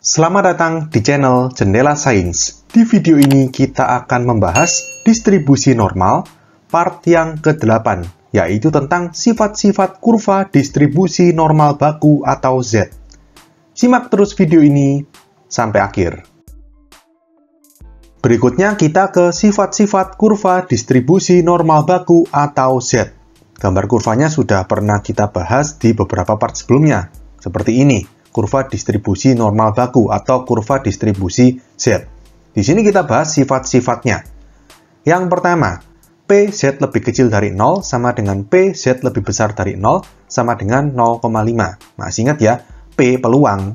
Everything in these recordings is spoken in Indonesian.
Selamat datang di channel Jendela Sains. Di video ini kita akan membahas distribusi normal part yang ke-8, yaitu tentang sifat-sifat kurva distribusi normal baku atau Z. Simak terus video ini sampai akhir. Berikutnya kita ke sifat-sifat kurva distribusi normal baku atau Z. Gambar kurvanya sudah pernah kita bahas di beberapa part sebelumnya, seperti ini. Kurva distribusi normal baku atau kurva distribusi Z. Di sini kita bahas sifat-sifatnya. Yang pertama, PZ lebih kecil dari 0 sama dengan PZ lebih besar dari 0 sama dengan 0,5. Masih ingat ya, P peluang,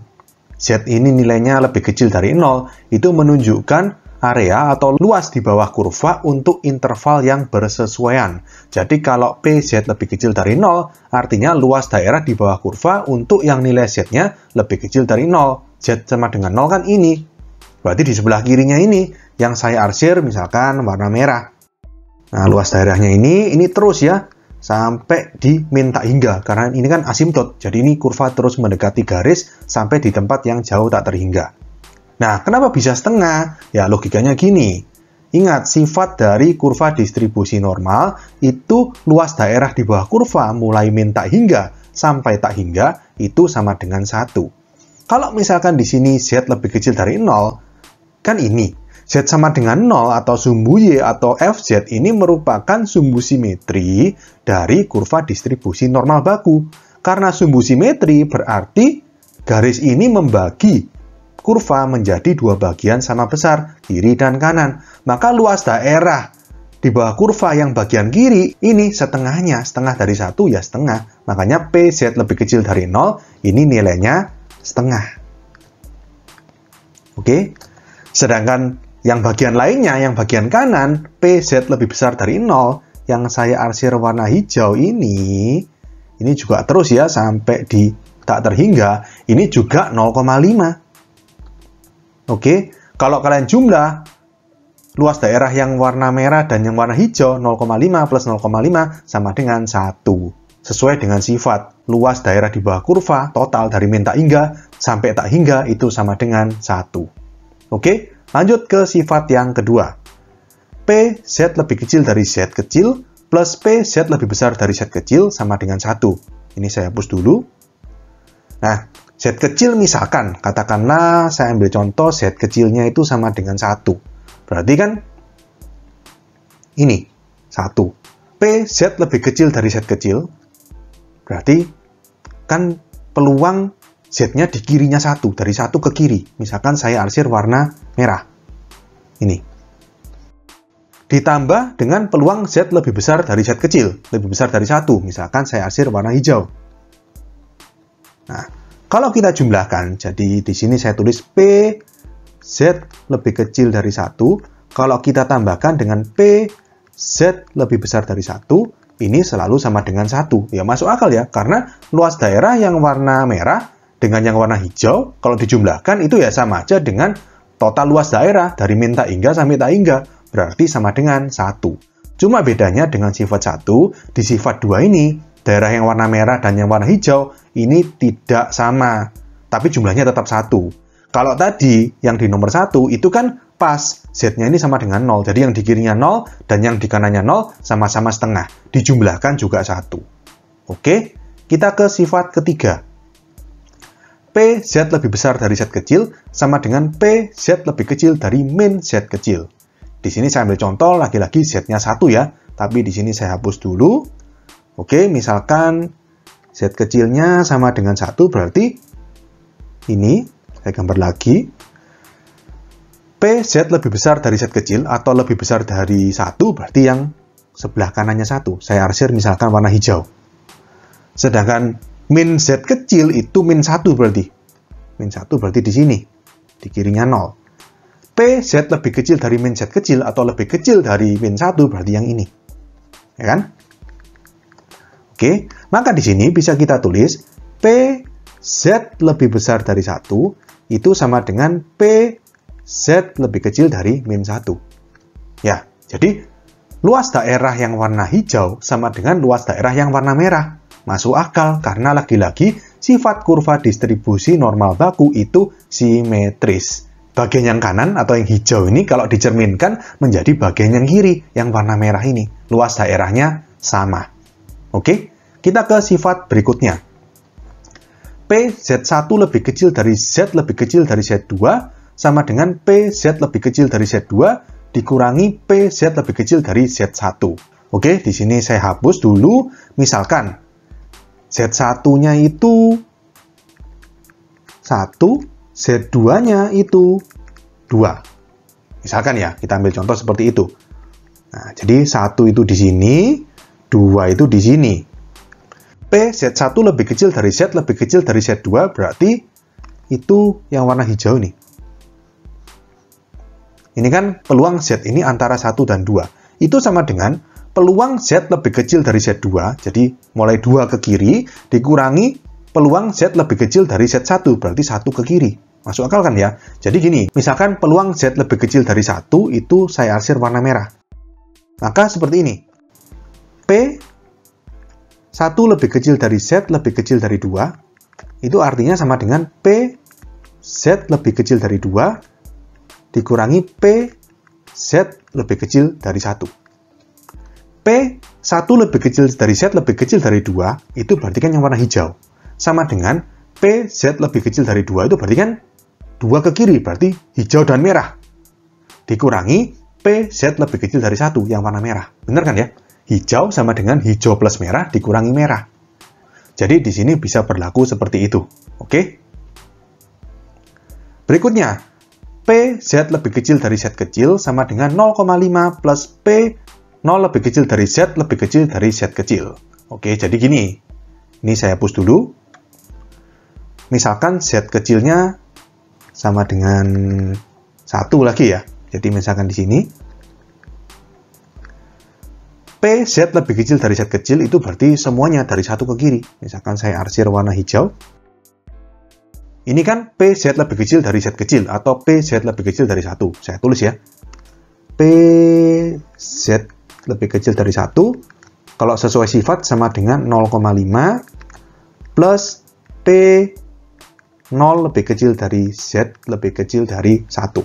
Z ini nilainya lebih kecil dari 0, itu menunjukkan area atau luas di bawah kurva untuk interval yang bersesuaian. Jadi kalau PZ lebih kecil dari 0, artinya luas daerah di bawah kurva untuk yang nilai Z-nya lebih kecil dari 0. Z sama dengan 0 kan ini. Berarti di sebelah kirinya ini, yang saya arsir misalkan warna merah. Nah, luas daerahnya ini terus ya, sampai di min tak hingga. Karena ini kan asimptot, jadi ini kurva terus mendekati garis sampai di tempat yang jauh tak terhingga. Nah, kenapa bisa setengah? Ya, logikanya gini. Ingat, sifat dari kurva distribusi normal itu luas daerah di bawah kurva mulai min tak hingga sampai tak hingga itu sama dengan 1. Kalau misalkan di sini Z lebih kecil dari 0, kan ini. Z sama dengan 0 atau sumbu Y atau FZ ini merupakan sumbu simetri dari kurva distribusi normal baku. Karena sumbu simetri berarti garis ini membagi kurva menjadi dua bagian sama besar, kiri dan kanan. Maka luas daerah di bawah kurva yang bagian kiri, ini setengahnya. Setengah dari 1 ya setengah. Makanya PZ lebih kecil dari 0, ini nilainya setengah. Oke? Sedangkan yang bagian lainnya, yang bagian kanan, PZ lebih besar dari 0, yang saya arsir warna hijau ini juga terus ya, sampai di tak terhingga, ini juga 0,5. Oke, kalau kalian jumlah luas daerah yang warna merah dan yang warna hijau 0,5 plus 0,5 sama dengan 1. Sesuai dengan sifat luas daerah di bawah kurva total dari min tak hingga sampai tak hingga itu sama dengan 1. Oke, lanjut ke sifat yang kedua. PZ lebih kecil dari Z kecil plus PZ lebih besar dari Z kecil sama dengan 1. Ini saya hapus dulu. Nah, Z kecil misalkan, katakanlah saya ambil contoh Z kecilnya itu sama dengan 1. Berarti kan ini 1. PZ lebih kecil dari Z kecil, berarti kan peluang Z-nya di kirinya 1, dari 1 ke kiri. Misalkan saya arsir warna merah. Ini. Ditambah dengan peluang Z lebih besar dari Z kecil, lebih besar dari 1. Misalkan saya arsir warna hijau. Nah, kalau kita jumlahkan, jadi di sini saya tulis PZ lebih kecil dari 1. Kalau kita tambahkan dengan PZ lebih besar dari 1, ini selalu sama dengan 1. Ya masuk akal ya, karena luas daerah yang warna merah dengan yang warna hijau, kalau dijumlahkan itu ya sama aja dengan total luas daerah dari min tak hingga sampai tak hingga. Berarti sama dengan 1. Cuma bedanya dengan sifat 1, di sifat 2 ini, daerah yang warna merah dan yang warna hijau ini tidak sama, tapi jumlahnya tetap 1. Kalau tadi yang di nomor 1 itu kan pas, Z-nya ini sama dengan 0. Jadi yang di kirinya 0 dan yang di kanannya 0 sama-sama setengah. Dijumlahkan juga 1. Oke, kita ke sifat ketiga. PZ lebih besar dari Z kecil sama dengan PZ lebih kecil dari min Z kecil. Di sini saya ambil contoh, lagi-lagi Z-nya 1 ya, tapi di sini saya hapus dulu. Oke, misalkan Z kecilnya sama dengan 1, berarti ini, saya gambar lagi. PZ lebih besar dari Z kecil atau lebih besar dari 1, berarti yang sebelah kanannya 1. Saya arsir misalkan warna hijau. Sedangkan min Z kecil itu min 1 berarti. Min 1 berarti di sini, di kirinya 0. PZ lebih kecil dari min Z kecil atau lebih kecil dari min 1, berarti yang ini. Ya kan? Oke, maka di sini bisa kita tulis PZ lebih besar dari 1 itu sama dengan PZ lebih kecil dari min 1. Ya, jadi luas daerah yang warna hijau sama dengan luas daerah yang warna merah. Masuk akal karena lagi-lagi sifat kurva distribusi normal baku itu simetris. Bagian yang kanan atau yang hijau ini kalau dicerminkan menjadi bagian yang kiri, yang warna merah ini. Luas daerahnya sama. Oke, kita ke sifat berikutnya. PZ1 lebih kecil dari Z lebih kecil dari Z2 sama dengan PZ lebih kecil dari Z2 dikurangi PZ lebih kecil dari Z1. Oke, di sini saya hapus dulu. Misalkan Z1-nya itu 1, Z2-nya itu 2. Misalkan ya, kita ambil contoh seperti itu. Nah, jadi 1 itu di sini, 2 itu di sini. PZ1 lebih kecil dari Z lebih kecil dari Z2 berarti itu yang warna hijau nih. Ini kan peluang Z ini antara 1 dan 2. Itu sama dengan peluang Z lebih kecil dari Z2, jadi mulai 2 ke kiri, dikurangi peluang Z lebih kecil dari Z1, berarti 1 ke kiri. Masuk akal kan ya? Jadi gini, misalkan peluang Z lebih kecil dari 1, itu saya arsir warna merah. Maka seperti ini. P1 lebih kecil dari Z lebih kecil dari 2, itu artinya sama dengan PZ lebih kecil dari 2, dikurangi PZ lebih kecil dari 1. P1 lebih kecil dari Z lebih kecil dari 2, itu berarti kan yang warna hijau. Sama dengan PZ lebih kecil dari 2, itu berarti kan 2 ke kiri, berarti hijau dan merah. Dikurangi PZ lebih kecil dari 1, yang warna merah. Benar kan ya? Hijau sama dengan hijau plus merah dikurangi merah. Jadi di sini bisa berlaku seperti itu. Oke? Berikutnya, PZ lebih kecil dari Z kecil sama dengan 0,5 plus P 0 lebih kecil dari Z lebih kecil dari Z kecil. Oke, jadi gini. Ini saya hapus dulu. Misalkan Z kecilnya sama dengan 1 lagi ya. Jadi misalkan di sini. PZ lebih kecil dari Z kecil itu berarti semuanya dari 1 ke kiri. Misalkan saya arsir warna hijau. Ini kan PZ lebih kecil dari Z kecil atau PZ lebih kecil dari 1. Saya tulis ya. PZ lebih kecil dari 1. Kalau sesuai sifat sama dengan 0,5 plus P0 lebih kecil dari Z lebih kecil dari 1.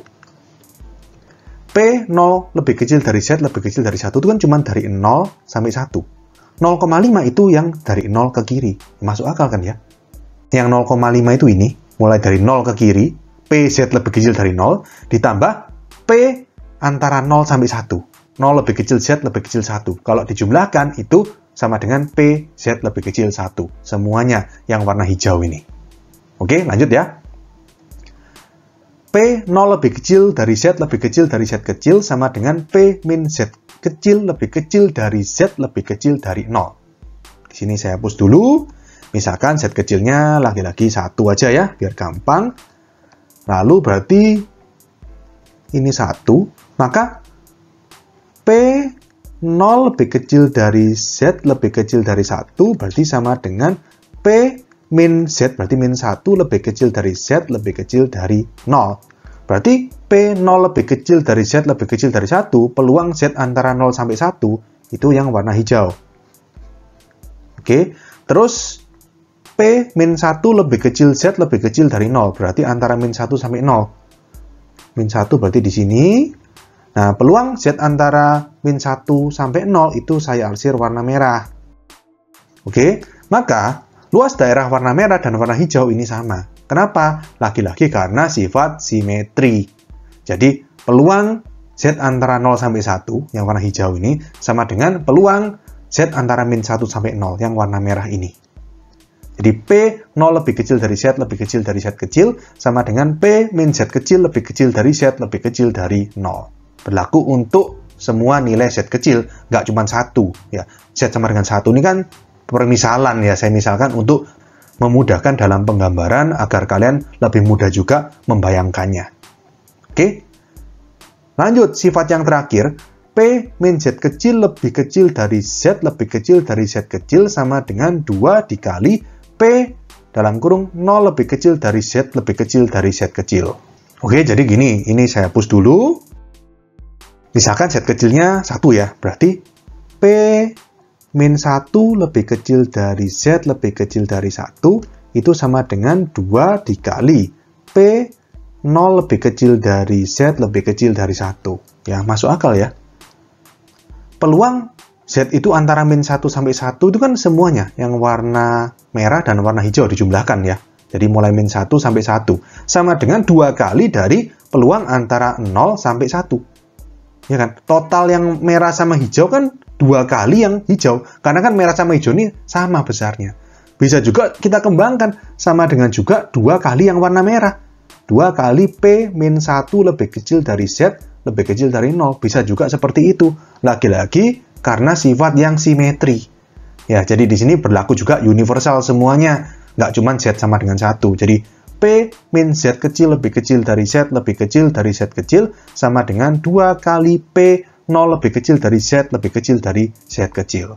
P0 lebih kecil dari Z lebih kecil dari 1 itu kan cuma dari 0 sampai 1. 0,5 itu yang dari 0 ke kiri. Masuk akal kan ya? Yang 0,5 itu ini, mulai dari 0 ke kiri, PZ lebih kecil dari 0, ditambah P antara 0 sampai 1. 0 lebih kecil Z lebih kecil 1. Kalau dijumlahkan itu sama dengan PZ lebih kecil 1. Semuanya yang warna hijau ini. Oke, lanjut ya. P0 lebih kecil dari Z lebih kecil dari Z kecil sama dengan P min Z kecil lebih kecil dari Z lebih kecil dari 0. Di sini saya hapus dulu. Misalkan Z kecilnya lagi-lagi 1 aja ya, biar gampang. Lalu berarti ini 1, maka P0 lebih kecil dari Z lebih kecil dari 1 berarti sama dengan P min Z, berarti min 1 lebih kecil dari Z lebih kecil dari 0. Berarti P0 lebih kecil dari Z lebih kecil dari 1, peluang Z antara 0 sampai 1 itu yang warna hijau. Oke, terus P min 1 lebih kecil Z lebih kecil dari 0, berarti antara min 1 sampai 0. Min 1 berarti di sini. Nah, peluang Z antara min 1 sampai 0 itu saya arsir warna merah. Oke, maka luas daerah warna merah dan warna hijau ini sama. Kenapa? Lagi-lagi karena sifat simetri. Jadi, peluang Z antara 0 sampai 1 yang warna hijau ini sama dengan peluang Z antara min 1 sampai 0 yang warna merah ini. Jadi, P0 lebih kecil dari Z lebih kecil dari Z kecil sama dengan P min Z kecil lebih kecil dari Z lebih kecil dari 0. Berlaku untuk semua nilai Z kecil, nggak cuma 1. Ya. Z sama dengan 1 ini kan permisalan ya, saya misalkan untuk memudahkan dalam penggambaran agar kalian lebih mudah juga membayangkannya. Oke, lanjut sifat yang terakhir, P min Z kecil lebih kecil dari Z lebih kecil dari Z kecil sama dengan 2 dikali P dalam kurung 0 lebih kecil dari Z lebih kecil dari Z kecil. Oke, jadi gini, ini saya hapus dulu. Misalkan Z kecilnya 1 ya, berarti P min 1 lebih kecil dari Z lebih kecil dari 1, itu sama dengan 2 dikali P 0 lebih kecil dari Z lebih kecil dari 1. Ya, masuk akal ya. Peluang Z itu antara min 1 sampai 1 itu kan semuanya yang warna merah dan warna hijau dijumlahkan ya. Jadi mulai min 1 sampai 1. Sama dengan 2 kali dari peluang antara 0 sampai 1. Ya kan? Total yang merah sama hijau kan 2 kali yang hijau. Karena kan merah sama hijau ini sama besarnya. Bisa juga kita kembangkan sama dengan juga 2 kali yang warna merah. 2 kali P min 1 lebih kecil dari Z lebih kecil dari 0. Bisa juga seperti itu. Lagi-lagi karena sifat yang simetri. Ya, jadi di sini berlaku juga universal semuanya. Nggak cuma Z sama dengan 1. Jadi P min Z kecil lebih kecil dari Z lebih kecil dari Z kecil sama dengan 2 kali P 0 lebih kecil dari Z lebih kecil dari Z kecil.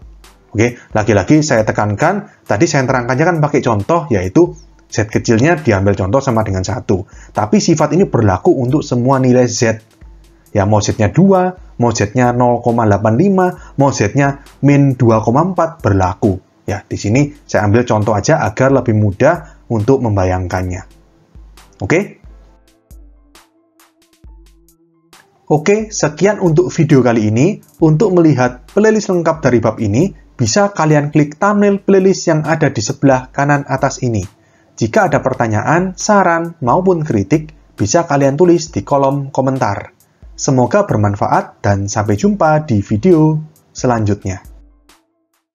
Oke, lagi-lagi saya tekankan, tadi saya terangkannya kan pakai contoh, yaitu Z kecilnya diambil contoh sama dengan 1. Tapi sifat ini berlaku untuk semua nilai Z. Ya, mau Z-nya 2, mau Z-nya 0,85, mau Z-nya min 2,4 berlaku. Ya, di sini saya ambil contoh aja agar lebih mudah untuk membayangkannya. Oke? Oke, sekian untuk video kali ini. Untuk melihat playlist lengkap dari bab ini, bisa kalian klik thumbnail playlist yang ada di sebelah kanan atas ini. Jika ada pertanyaan, saran, maupun kritik, bisa kalian tulis di kolom komentar. Semoga bermanfaat dan sampai jumpa di video selanjutnya.